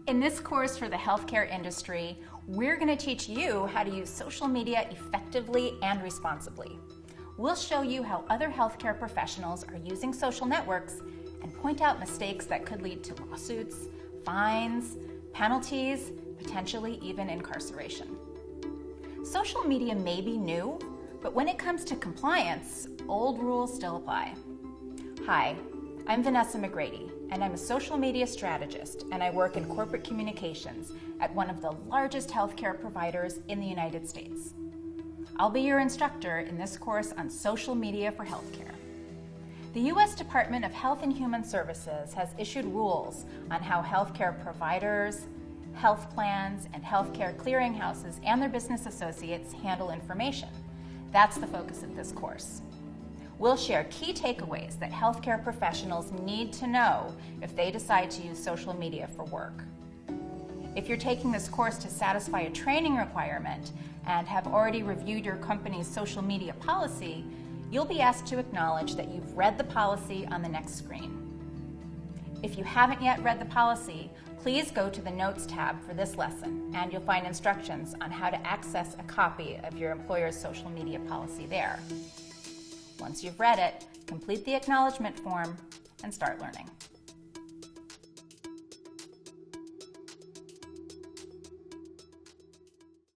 In this course for the healthcare industry, we're going to teach you how to use social media effectively and responsibly. We'll show you how other healthcare professionals are using social networks and point out mistakes that could lead to lawsuits, fines, penalties, potentially even incarceration. Social media may be new, but when it comes to compliance, old rules still apply. Hi, I'm Vanessa McGrady, and I'm a social media strategist, and I work in corporate communications at one of the largest healthcare providers in the United States. I'll be your instructor in this course on social media for healthcare. The U.S. Department of Health and Human Services has issued rules on how healthcare providers, health plans, and healthcare clearinghouses and their business associates handle information. That's the focus of this course. We'll share key takeaways that healthcare professionals need to know if they decide to use social media for work. If you're taking this course to satisfy a training requirement and have already reviewed your company's social media policy, you'll be asked to acknowledge that you've read the policy on the next screen. If you haven't yet read the policy, please go to the Notes tab for this lesson, and you'll find instructions on how to access a copy of your employer's social media policy there. Once you've read it, complete the acknowledgement form and start learning.